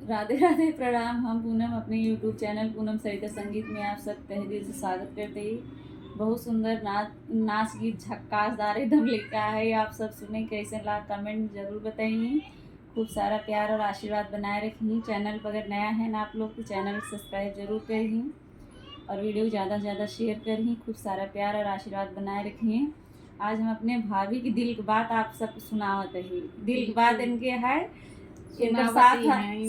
राधे राधे, प्रणाम। हम पूनम अपने यूट्यूब चैनल पूनम सरिता संगीत में आप सब तहे दिल से स्वागत करते ही। बहुत सुंदर नाच गीत झक्कासदार एकदम लिखा है। आप सब सुने कैसे ला, कमेंट जरूर बताइए। खूब सारा प्यार और आशीर्वाद बनाए रखिए। चैनल पर अगर नया है ना आप लोग तो चैनल सब्सक्राइब जरूर करिए और वीडियो ज़्यादा से ज़्यादा शेयर करिए। खूब सारा प्यार और आशीर्वाद बनाए रखिए। आज हम अपने भाभी की दिल की बात आप सब सुनावत है। दिल की बात इनके है, इनका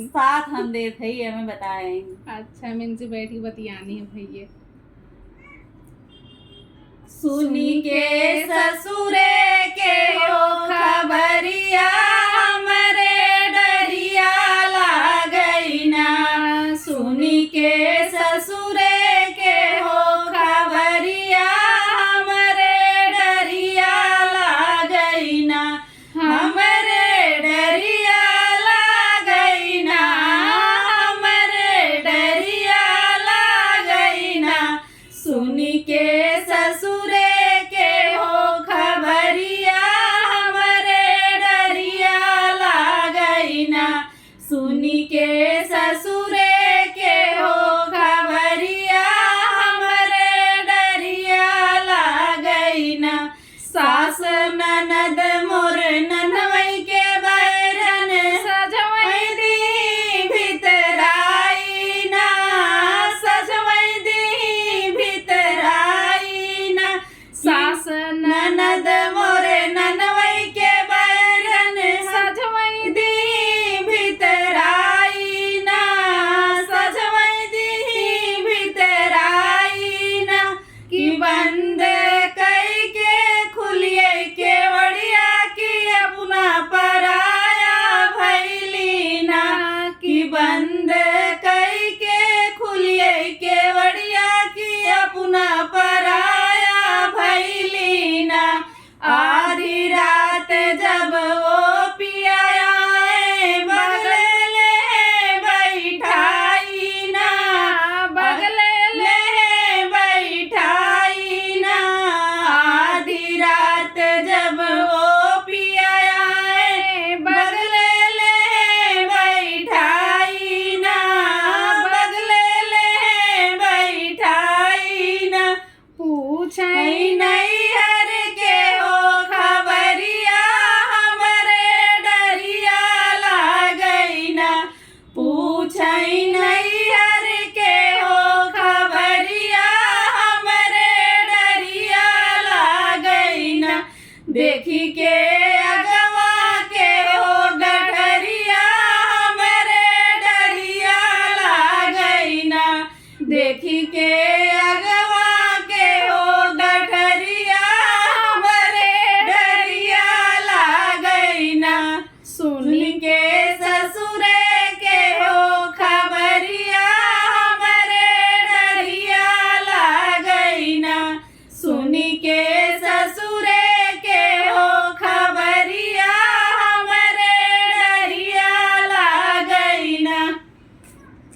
साथ हम देते ही हमें बताए। अच्छा, मैं इनसे बैठी बतियानी है भैया। सुनी के ससुरे के हो खबरिया,